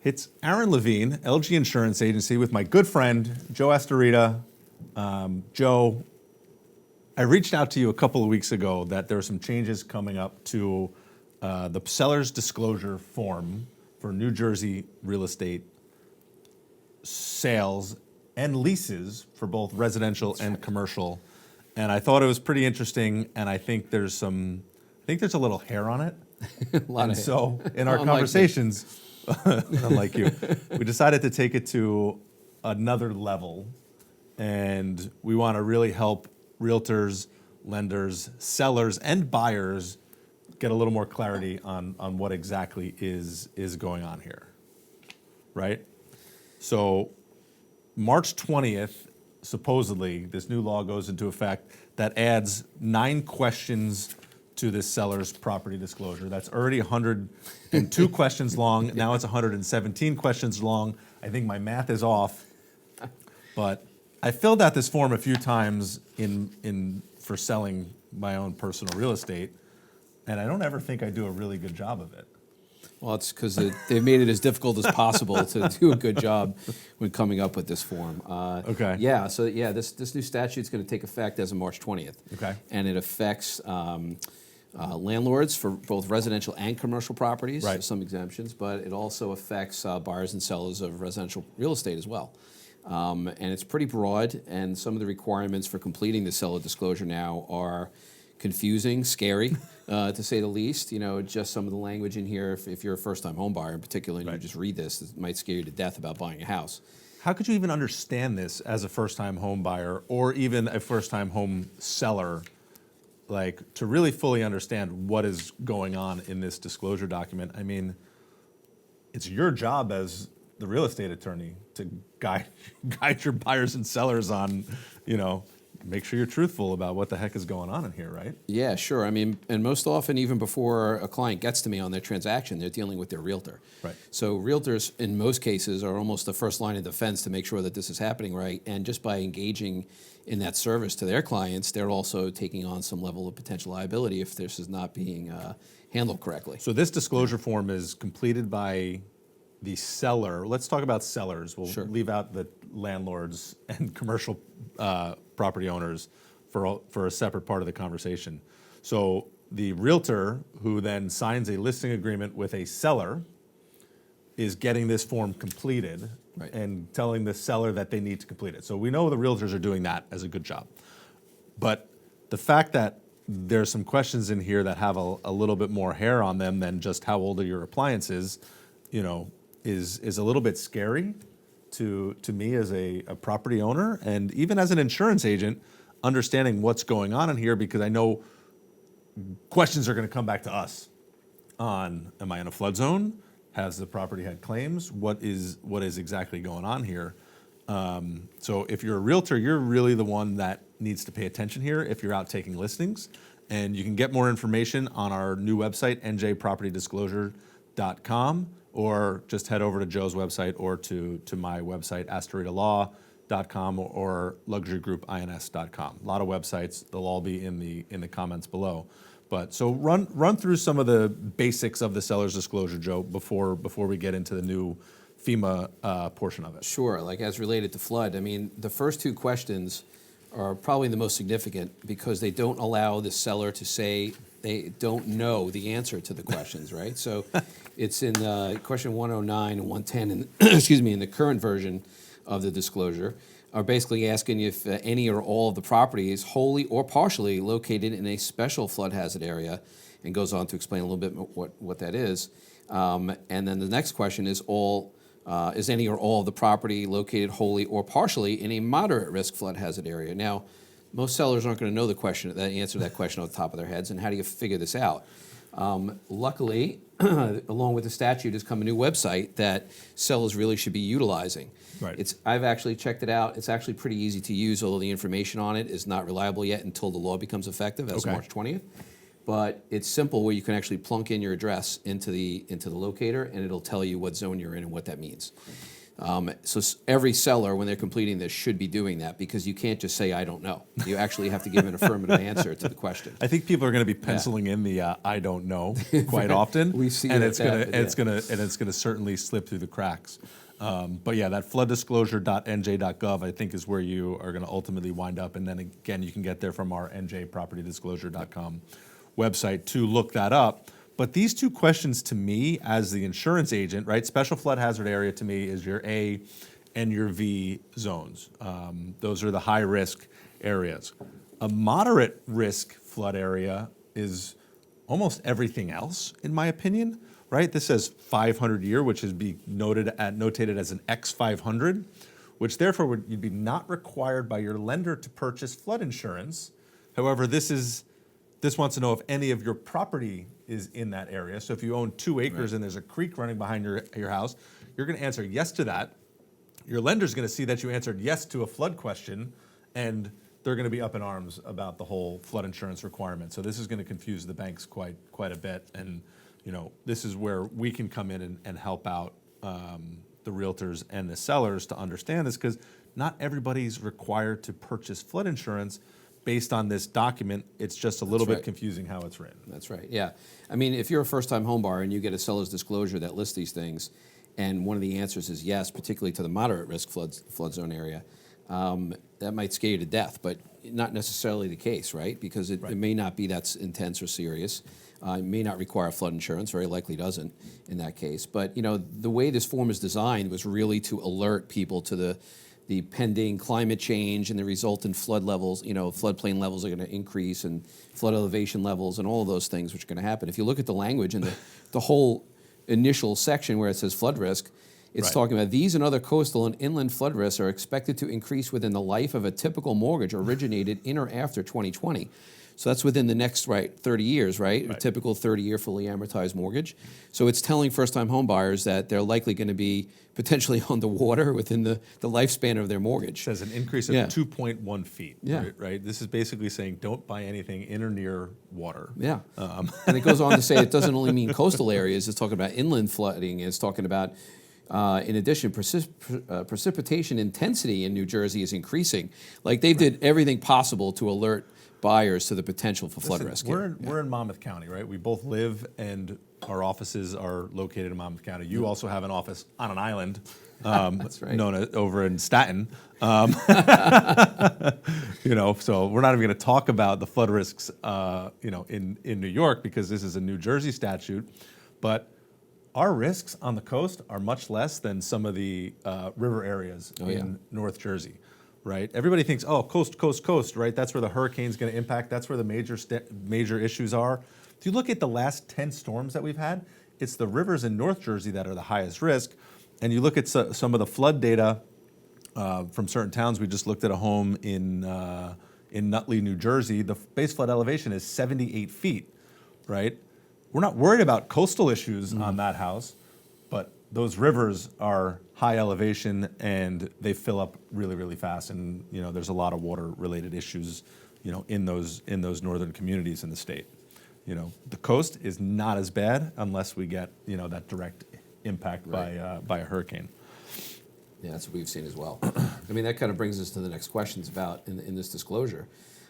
It's Aaron Levine, LG Insurance Agency, with my good friend, Joe Asterita. Joe, I reached out to you a couple of weeks ago that there are some changes coming up to the seller's disclosure form for New Jersey real estate sales and leases for both residential and commercial. And I thought it was pretty interesting, and I think there's a little hair on it. A lot of hair. So in our conversations, unlike you, we decided to take it to another level, and we want to really help realtors, lenders, sellers, and buyers get a little more clarity on what exactly is going on here, right? So March 20th, supposedly, this new law goes into effect that adds 9 questions to this seller's property disclosure. That's already 102 questions long. Now it's 117 questions long. I think my math is off, but I filled out this form a few times for selling my own personal real estate, and I don't ever think I do a really good job of it. Well, it's because they've made it as difficult as possible to do a good job when coming up with this form. Okay. Yeah, so this new statute is going to take effect as of March 20th. Okay. And it affects landlords for both residential and commercial properties, Right. some exemptions, but it also affects buyers and sellers of residential real estate as well. And it's pretty broad, and some of the requirements for completing the seller disclosure now are confusing, scary, to say the least. You know, just some of the language in here, if you're a first-time home buyer in particular, and Right. you just read this, it might scare you to death about buying a house. How could you even understand this as a first-time home buyer or even a first-time home seller, like to really fully understand what is going on in this disclosure document? I mean, it's your job as the real estate attorney to guide your buyers and sellers on, make sure you're truthful about what the heck is going on in here, right? Yeah, sure. I mean, and most often, even before a client gets to me on their transaction, they're dealing with their realtor. Right. So realtors, in most cases, are almost the first line of defense to make sure that this is happening right. And just by engaging in that service to their clients, they're also taking on some level of potential liability if this is not being handled correctly. So this disclosure form is completed by the seller. Let's talk about sellers. We'll Sure. leave out the landlords and commercial property owners for a separate part of the conversation. So the realtor who then signs a listing agreement with a seller is getting this form completed, Right. and telling the seller that they need to complete it. So we know the realtors are doing that as a good job. But the fact that there's some questions in here that have a little bit more hair on them than just how old are your appliances, is a little bit scary to me as a property owner, and even as an insurance agent, understanding what's going on in here, because I know questions are going to come back to us on, am I in a flood zone? Has the property had claims? What is exactly going on here? So if you're a realtor, you're really the one that needs to pay attention here if you're out taking listings. And you can get more information on our new website, njpropertydisclosure.com, or just head over to Joe's website or to my website, asteritalaw.com or luxurygroupins.com. A lot of websites, they'll all be in the comments below. But so run through some of the basics of the seller's disclosure, Joe, before we get into the new FEMA portion of it. Sure, like as related to flood, I mean, the first 2 questions are probably the most significant because they don't allow the seller to say they don't know the answer to the questions, right? So it's in question 109 and 110, in the current version of the disclosure, are basically asking you if any or all of the property is wholly or partially located in a special flood hazard area, and goes on to explain a little bit what that is. And then the next question is is any or all of the property located wholly or partially in a moderate risk flood hazard area? Now, most sellers aren't going to know the answer to that question off the top of their heads, and how do you figure this out? Luckily, along with the statute has come a new website that sellers really should be utilizing. Right. I've actually checked it out. It's actually pretty easy to use, although the information on it is not reliable yet until the law becomes effective as of March 20th. But it's simple, where you can actually plunk in your address into the locator, and it'll tell you what zone you're in and what that means. Every seller, when they're completing this, should be doing that, because you can't just say, I don't know. You actually have to give an affirmative answer to the question. I think people are going to be penciling in the I don't know quite often. We see and it it's going to certainly slip through the cracks. But yeah, that flooddisclosure.nj.gov I think is where you are going to ultimately wind up, and then again you can get there from our njpropertydisclosure.com website to look that up. But these two questions to me, as the insurance agent, right? Special flood hazard area to me is your A and your V zones. Those are the high risk areas. A moderate risk flood area is almost everything else, in my opinion, right? This says 500 year, which is notated as an X500, which therefore you'd be not required by your lender to purchase flood insurance. However, this wants to know if any of your property is in that area. So if you own 2 acres and there's a creek running behind your house, you're going to answer yes to that. Your lender's going to see that you answered yes to a flood question, and they're going to be up in arms about the whole flood insurance requirement. So this is going to confuse the banks quite a bit. And this is where we can come in and help out the realtors and the sellers to understand this, because not everybody's required to purchase flood insurance based on this document. It's just a little bit confusing how it's written. That's right, yeah. I mean, if you're a first-time home buyer and you get a seller's disclosure that lists these things, and one of the answers is yes, particularly to the moderate risk flood zone area, that might scare you to death, but not necessarily the case, right? Because it may not be that intense or serious. It may not require flood insurance, very likely doesn't in that case. But the way this form is designed was really to alert people to the pending climate change and the resultant flood levels. Floodplain levels are going to increase, and flood elevation levels, and all of those things which are going to happen. If you look at the language in the whole initial section where it says flood risk, it's talking about these and other coastal and inland flood risks are expected to increase within the life of a typical mortgage originated in or after 2020. So that's within the next 30 years, right? A typical 30-year fully amortized mortgage. So it's telling first-time home buyers that they're likely going to be potentially on the water within the lifespan of their mortgage. It says an increase of 2.1 feet. Yeah. Right. This is basically saying don't buy anything in or near water. Yeah. And it goes on to say it doesn't only mean coastal areas. It's talking about inland flooding. It's talking about, in addition, precipitation intensity in New Jersey is increasing. Like they did everything possible to alert buyers to the potential for flood risk. We're in Monmouth County, right? We both live, and our offices are located in Monmouth County. You also have an office on an island, That's right. known as over in Staten. So we're not even going to talk about the flood risks, in New York, because this is a New Jersey statute. But our risks on the coast are much less than some of the river areas in North Jersey. Right? Everybody thinks, oh, coast, right? That's where the hurricane's going to impact. That's where the major issues are. If you look at the last 10 storms that we've had, it's the rivers in North Jersey that are the highest risk. And you look at some of the flood data from certain towns. We just looked at a home in Nutley, New Jersey. The base flood elevation is 78 feet, right? We're not worried about coastal issues on that house, but those rivers are high elevation and they fill up really, really fast. And there's a lot of water related issues, in those northern communities in the state. The coast is not as bad unless we get that direct impact by a hurricane. Yeah, that's what we've seen as well. I mean, that kind of brings us to the next questions about in this disclosure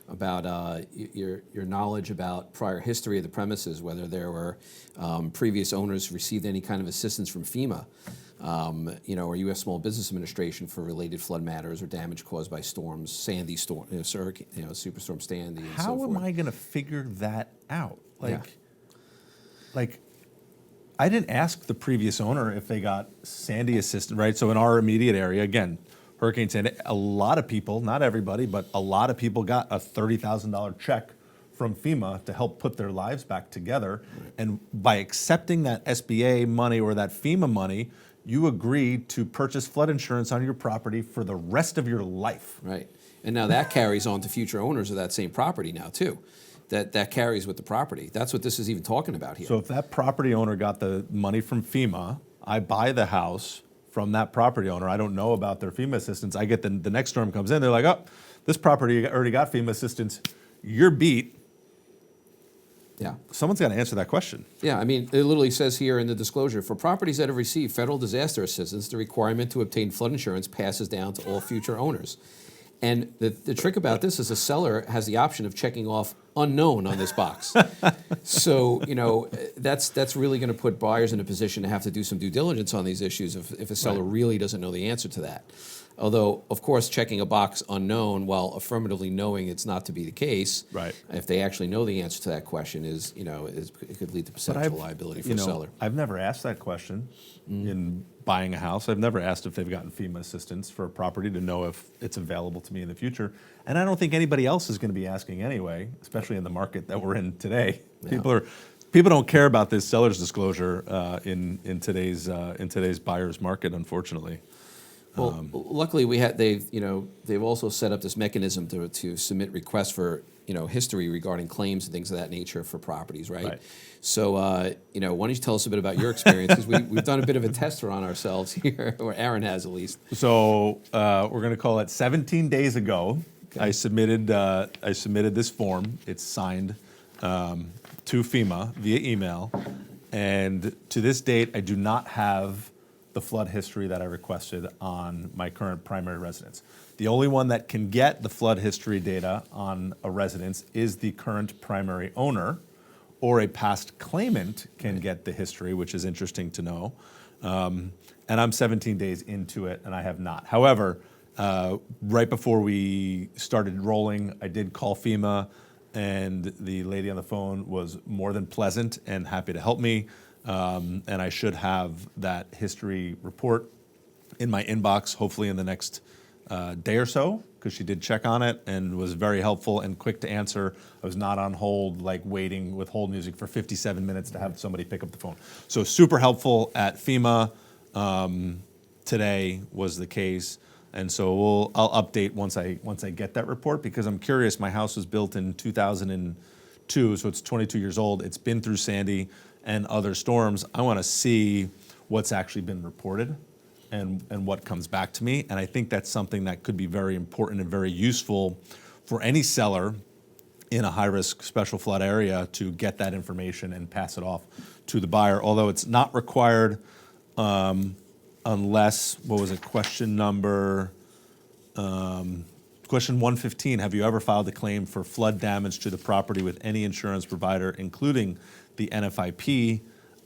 about your knowledge about prior history of the premises, whether there were previous owners received any kind of assistance from FEMA, or U.S. Small Business Administration for related flood matters or damage caused by storms, Sandy storm, Superstorm Sandy. And How so am forth. I going to figure that out? I didn't ask the previous owner if they got Sandy assistance, right? So in our immediate area, again, Hurricane Sandy, a lot of people, not everybody, but a lot of people got a $30,000 check from FEMA to help put their lives back together. Right. And by accepting that SBA money or that FEMA money, you agreed to purchase flood insurance on your property for the rest of your life. Right. And now that carries on to future owners of that same property now too. That carries with the property. That's what this is even talking about here. So if that property owner got the money from FEMA, I buy the house from that property owner. I don't know about their FEMA assistance. I get the next storm comes in. They're like, oh, this property already got FEMA assistance. You're beat. Yeah. someone's got to answer that question. Yeah, I mean, it literally says here in the disclosure, for properties that have received federal disaster assistance, the requirement to obtain flood insurance passes down to all future owners. And the trick about this is the seller has the option of checking off unknown on this box. So, that's really going to put buyers in a position to have to do some due diligence on these issues if a seller really doesn't know the answer to that. Although, of course, checking a box unknown while affirmatively knowing it's not to be the case, Right. if they actually know the answer to that question, it could lead to potential liability for the seller. I've never asked that question in buying a house. I've never asked if they've gotten FEMA assistance for a property to know if it's available to me in the future. And I don't think anybody else is going to be asking anyway, especially in the market that we're in today. Yeah. People don't care about this seller's disclosure in today's buyer's market, unfortunately. Well, luckily they've also set up this mechanism to submit requests for history regarding claims and things of that nature for properties, right? So why don't you tell us a bit about your experience, because we've done a bit of a tester on ourselves here, or Aaron has at least. So we're going to call it 17 days ago. Okay. I submitted this form. It's signed to FEMA via email, and to this date, I do not have the flood history that I requested on my current primary residence. The only one that can get the flood history data on a residence is the current primary owner, or a past claimant can get the history, which is interesting to know. And I'm 17 days into it, and I have not. However, right before we started rolling, I did call FEMA, and the lady on the phone was more than pleasant and happy to help me. And I should have that history report in my inbox, hopefully in the next day or so, because she did check on it and was very helpful and quick to answer. I was not on hold, like waiting with hold music for 57 minutes to have somebody pick up the phone. So super helpful at FEMA. Today was the case. And so I'll update once I get that report, because I'm curious. My house was built in 2002, so it's 22 years old. It's been through Sandy and other storms. I want to see what's actually been reported and what comes back to me. And I think that's something that could be very important and very useful for any seller in a high-risk special flood area to get that information and pass it off to the buyer. Although it's not required unless, what was it, question 115, have you ever filed a claim for flood damage to the property with any insurance provider, including the NFIP?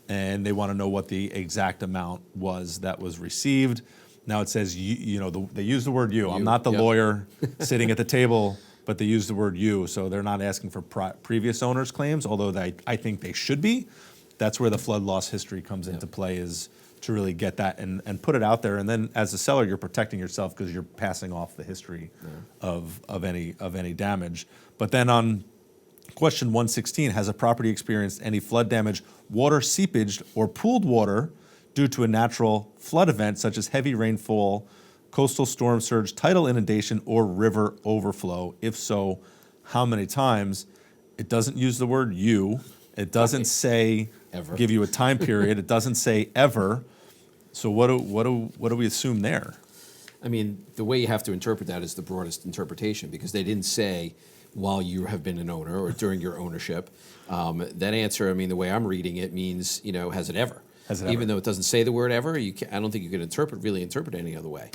And they want to know what the exact amount was that was received. Now it says, they use the word you. I'm not the lawyer sitting at the table, but they use the word you. So they're not asking for previous owners' claims, although I think they should be. That's where the flood loss history comes into play, is to really get that and put it out there. And then as a seller, you're protecting yourself because you're passing off the history of any damage. But then on question 116, has a property experienced any flood damage, water seepage, or pooled water due to a natural flood event such as heavy rainfall, coastal storm surge, tidal inundation, or river overflow? If so, how many times? It doesn't use the word you. It doesn't say ever. Give you a time period. It doesn't say ever. So what do we assume there? I mean, the way you have to interpret that is the broadest interpretation, because they didn't say while you have been an owner or during your ownership. That answer, I mean, the way I'm reading it means, has it ever? Even though it doesn't say the word ever, I don't think you can really interpret it any other way.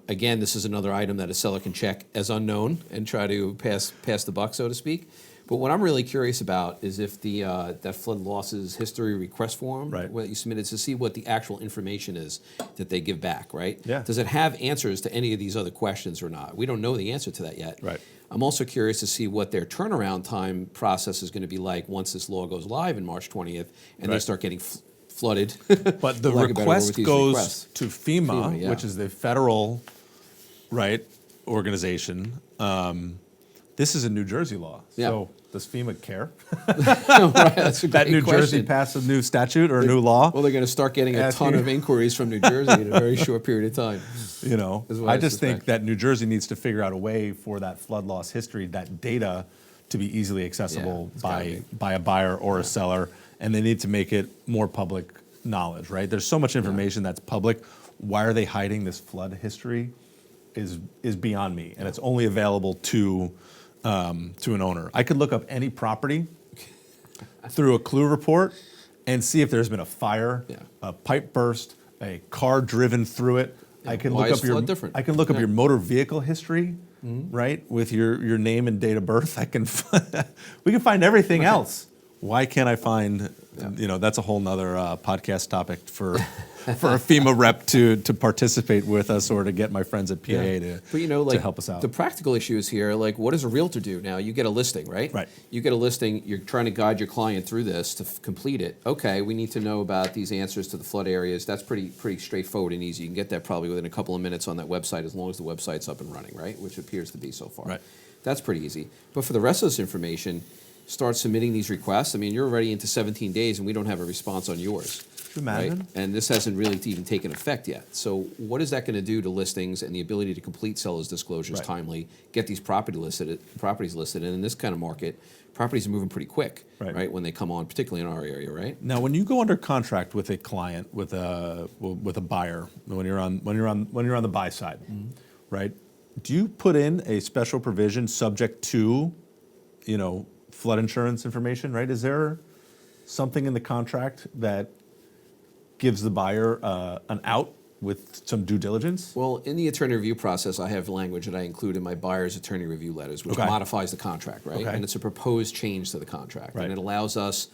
Again, this is another item that a seller can check as unknown and try to pass the buck, so to speak. But what I'm really curious about is if that flood losses history request form that you submitted, to see what the actual information is that they give back, right? Yeah. Does it have answers to any of these other questions or not? We don't know the answer to that yet. Right. I'm also curious to see what their turnaround time process is going to be like once this law goes live in March 20th and they start getting flooded. But the request goes to FEMA, which is the federal organization. This is a New Jersey law. So does FEMA care that's a that New question. Jersey passed a new statute or a new law? Well, they're going to start getting a ton of inquiries from New Jersey in a very short period of time. I just think that New Jersey needs to figure out a way for that flood loss history, that data, to be easily accessible by a buyer or a seller, and they need to make it more public knowledge, right? There's so much information that's public. Why are they hiding this flood history is beyond me, and it's only available to an owner. I could look up any property through a clue report and see if there's been a fire, Yeah. a pipe burst, a car driven through it. I can Why look is up your flood different? I can look up Yeah. your motor vehicle history, right, with your name and date of birth. We can find everything else. Why can't I find? That's a whole nother podcast topic for a FEMA rep to participate with us or to get my friends at PA to help us out. The practical issue is here, like, what does a realtor do now? You get a listing, right? Right. You get a listing, you're trying to guide your client through this to complete it. Okay, we need to know about these answers to the flood areas. That's pretty straightforward and easy. You can get that probably within a couple of minutes on that website as long as the website's up and running, right? Which appears to be so far. Right. That's pretty easy. But for the rest of this information, start submitting these requests. I mean, you're already into 17 days and we don't have a response on yours. Can you imagine? Right? And this hasn't really even taken effect yet. So what is that going to do to listings and the ability to complete sellers' disclosures Right. timely, get these properties listed? And in this kind of market, properties are moving pretty quick, Right. when they come on, particularly in our area, right? Now, when you go under contract with a client, with a buyer, when you're on the buy side, right? Do you put in a special provision subject to, flood insurance information? Right? Is there something in the contract that gives the buyer an out with some due diligence? Well, in the attorney review process, I have language that I include in my buyer's attorney review letters, which Okay. modifies the contract, right? Okay. And it's a proposed change to the contract. Right. And it allows us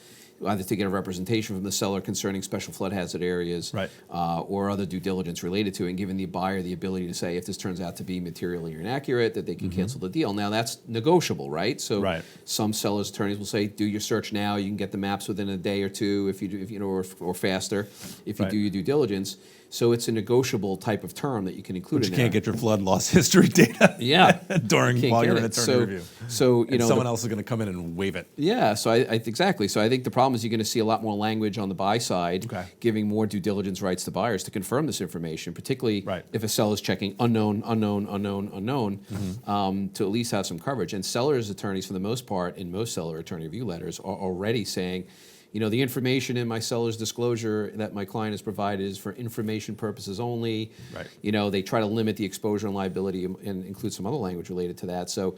either to get a representation from the seller concerning special flood hazard areas Right. or other due diligence related to it, and giving the buyer the ability to say, if this turns out to be materially inaccurate, that they can cancel the deal. Now, that's negotiable, right? So Right. some sellers' attorneys will say, do your search now. You can get the maps within a day or two or faster if you Right. do your due diligence. So it's a negotiable type of term that you can include But in you there. can't get your flood loss history data Yeah. while you're in it. attorney review. So And the- someone else is going to come in and waive it. yeah, so I exactly. So I think the problem is you're going to see a lot more language on the buy side, Okay. giving more due diligence rights to buyers to confirm this information, particularly Right. if a seller's checking unknown, Mm-hmm. to at least have some coverage. And sellers' attorneys, for the most part, in most seller attorney review letters, are already saying, the information in my seller's disclosure that my client has provided is for information purposes only. Right. They try to limit the exposure and liability and include some other language related to that. So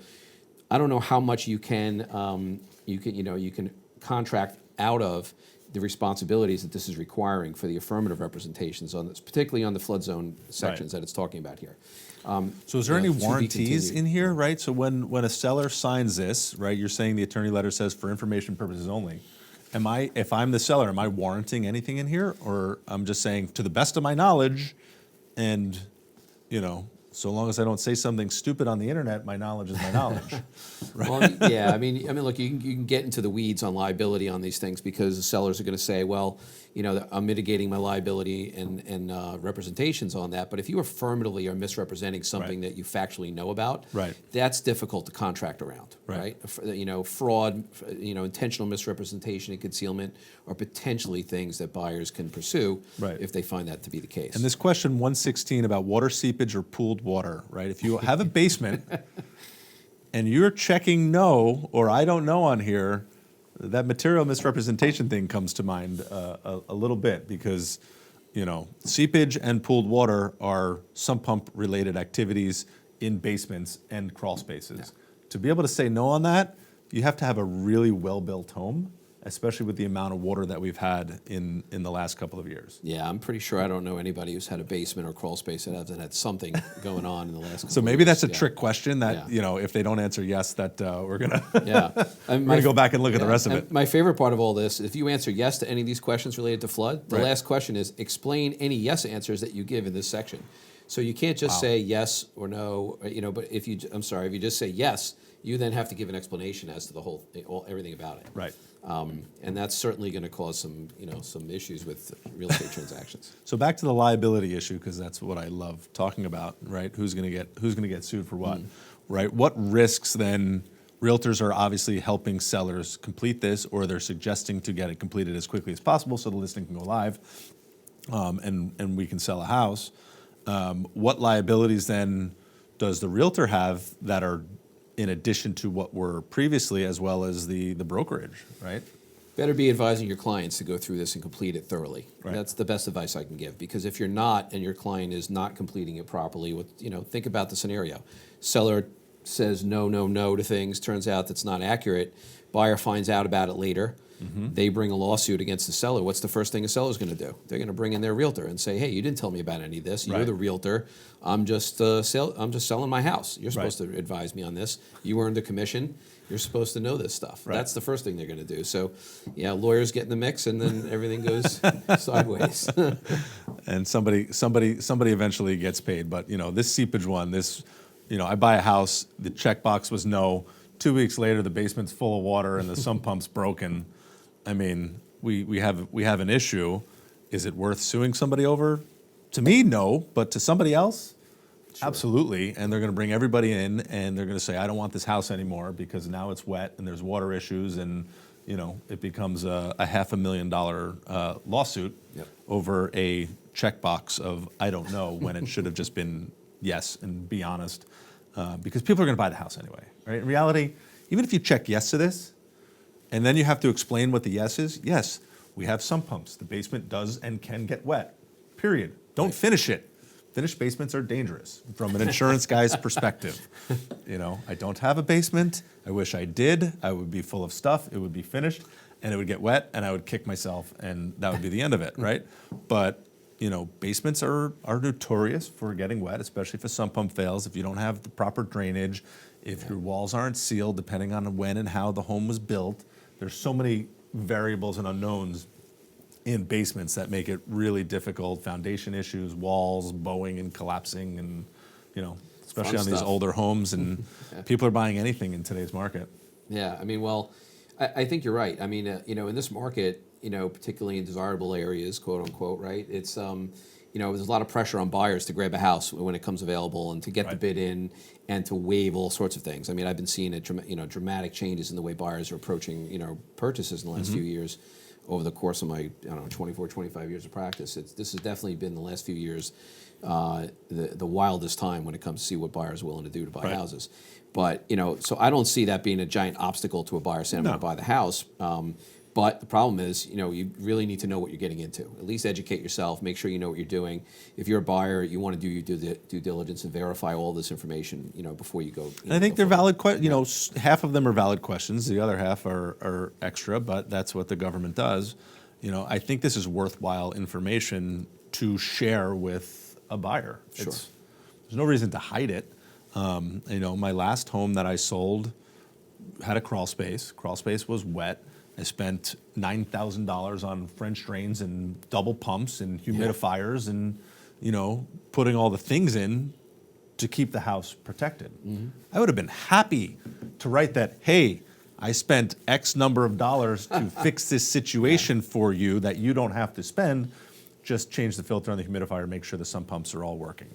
I don't know how much you can contract out of the responsibilities that this is requiring for the affirmative representations on this, particularly on the flood zone sections that it's talking about here. So is there any to be warranties continued. in here, right? So when a seller signs this, right, you're saying the attorney letter says for information purposes only. If I'm the seller, am I warranting anything in here? Or I'm just saying to the best of my knowledge, and, so long as I don't say something stupid on the internet, my knowledge is my knowledge. Well, yeah, I mean, look, you can get into the weeds on liability on these things because the sellers are going to say, well, I'm mitigating my liability and representations on that. But if you affirmatively are misrepresenting something Right. that you factually know about, Right. that's difficult to contract around, Right. right? Fraud, intentional misrepresentation and concealment are potentially things that buyers can pursue Right. if they find that to be the case. And this question 116 about water seepage or pooled water, right? If you have a basement and you're checking no or I don't know on here, that material misrepresentation thing comes to mind a little bit because, seepage and pooled water are sump pump related activities in basements and crawl spaces. Yeah. To be able to say no on that, you have to have a really well-built home, especially with the amount of water that we've had in the last couple of years. Yeah, I'm pretty sure I don't know anybody who's had a basement or crawl space that hasn't had something going on in the last couple So of maybe years. that's a Yeah. trick question that, Yeah. if they don't answer yes, that we're gonna Yeah. we're gonna go back and look at the rest of And it. my favorite part of all this, if you answer yes to any of these questions related to flood, the Right. last question is explain any yes answers that you give in this section. So you can't just say yes or no, but if you just say yes, you then have to give an explanation as to everything about it. Right. And that's certainly going to cause some issues with real estate transactions. So back to the liability issue, because that's what I love talking about, right? Who's gonna get sued for what, right? What risks then? Realtors are obviously helping sellers complete this, or they're suggesting to get it completed as quickly as possible so the listing can go live, and we can sell a house. What liabilities then does the realtor have that are in addition to what were previously, as well as the brokerage, right? Better be advising your clients to go through this and complete it thoroughly. Right. That's the best advice I can give, because if you're not and your client is not completing it properly, think about the scenario. Seller says no to things, turns out that's not accurate. Buyer finds out about it later. they bring a lawsuit against the seller. What's the first thing a seller's going to do? They're going to bring in their realtor and say, "Hey, you didn't tell me about any of this. You're Right. the realtor. I'm just selling my house. You're supposed to advise me on this. You earned a commission. You're supposed to know this stuff." Right. That's the first thing they're going to do. So, yeah, lawyers get in the mix, and then everything goes sideways. And somebody eventually gets paid. But this seepage one, I buy a house, the checkbox was no. 2 weeks later, the basement's full of water and the sump pump's broken. I mean, we have an issue. Is it worth suing somebody over? To me, no, but to somebody else, absolutely. And they're going to bring everybody in, and they're going to say, "I don't want this house anymore because now it's wet and there's water issues," and it becomes a $500,000 lawsuit over a checkbox of "I don't know" when it should have just been yes and be honest, because people are going to buy the house anyway, right? In reality, even if you check yes to this, and then you have to explain what the yes is. Yes, we have sump pumps. The basement does and can get wet. Period. Don't finish it. Finished basements are dangerous from an insurance guy's perspective. I don't have a basement. I wish I did. I would be full of stuff. It would be finished, and it would get wet, and I would kick myself, and that would be the end of it, right? But basements are notorious for getting wet, especially if a sump pump fails, if you don't have the proper drainage, if your walls aren't sealed, depending on when and how the home was built. There's so many variables and unknowns in basements that make it really difficult. Foundation issues, walls bowing and collapsing, and especially on these older homes. And people are buying anything in today's market. Yeah, I mean, well, I think you're right. I mean, in this market, particularly in desirable areas, quote unquote, right? It's there's a lot of pressure on buyers to grab a house when it comes available and to get the bid in and to waive all sorts of things. I mean, I've been seeing dramatic changes in the way buyers are approaching purchases in the last few years over the course of my 24, 25 years of practice. This has definitely been the last few years the wildest time when it comes to see what buyers are willing to do to buy houses. But so I don't see that being a giant obstacle to a buyer saying, "I'm going to buy the house." But the problem is, you really need to know what you're getting into. At least educate yourself. Make sure you know what you're doing. If you're a buyer, you want to do your due diligence and verify all this information, before you go. And I think they're valid. Half of them are valid questions. The other half are extra, but that's what the government does. I think this is worthwhile information to share with a buyer. Sure. There's no reason to hide it. My last home that I sold had a crawl space. Crawl space was wet. I spent $9,000 on French drains and double pumps and humidifiers and, putting all the things in to keep the house protected. I would have been happy to write that, "Hey, I spent X number of dollars to fix this situation for you that you don't have to spend. Just change the filter on the humidifier, make sure the sump pumps are all working."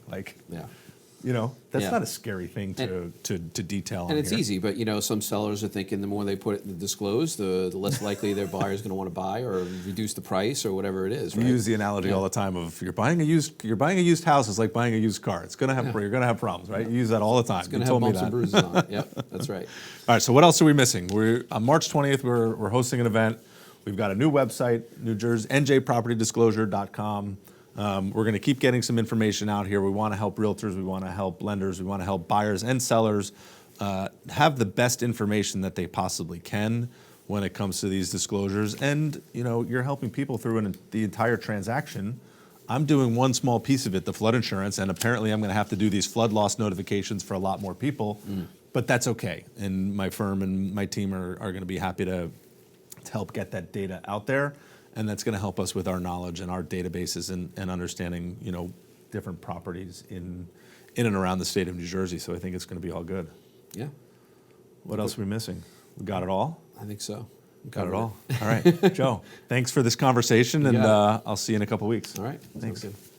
That's not a scary thing to detail. And it's easy, but some sellers are thinking the more they put it in the disclose, the less likely their buyer is going to want to buy or reduce the price or whatever it is. We use the analogy all the time of you're buying a used house. It's like buying a used car. It's gonna have you're gonna have problems, right? You use that all the time. It's going to have bumps and bruises on it. Yep, that's right. All right. So what else are we missing? We're on March 20th. We're hosting an event. We've got a new website, New Jersey, njpropertydisclosure.com. We're going to keep getting some information out here. We want to help realtors. We want to help lenders. We want to help buyers and sellers have the best information that they possibly can when it comes to these disclosures. And, you're helping people through the entire transaction. I'm doing one small piece of it, the flood insurance, and apparently I'm going to have to do these flood loss notifications for a lot more people. But that's okay. And my firm and my team are going to be happy to help get that data out there. And that's going to help us with our knowledge and our databases and understanding, different properties in and around the state of New Jersey. So I think it's going to be all good. Yeah. What else are we missing? We got it all? I think so. Got it all. All right. Joe, thanks for this conversation, and I'll see you in a couple weeks. All right. Thanks. Sounds good.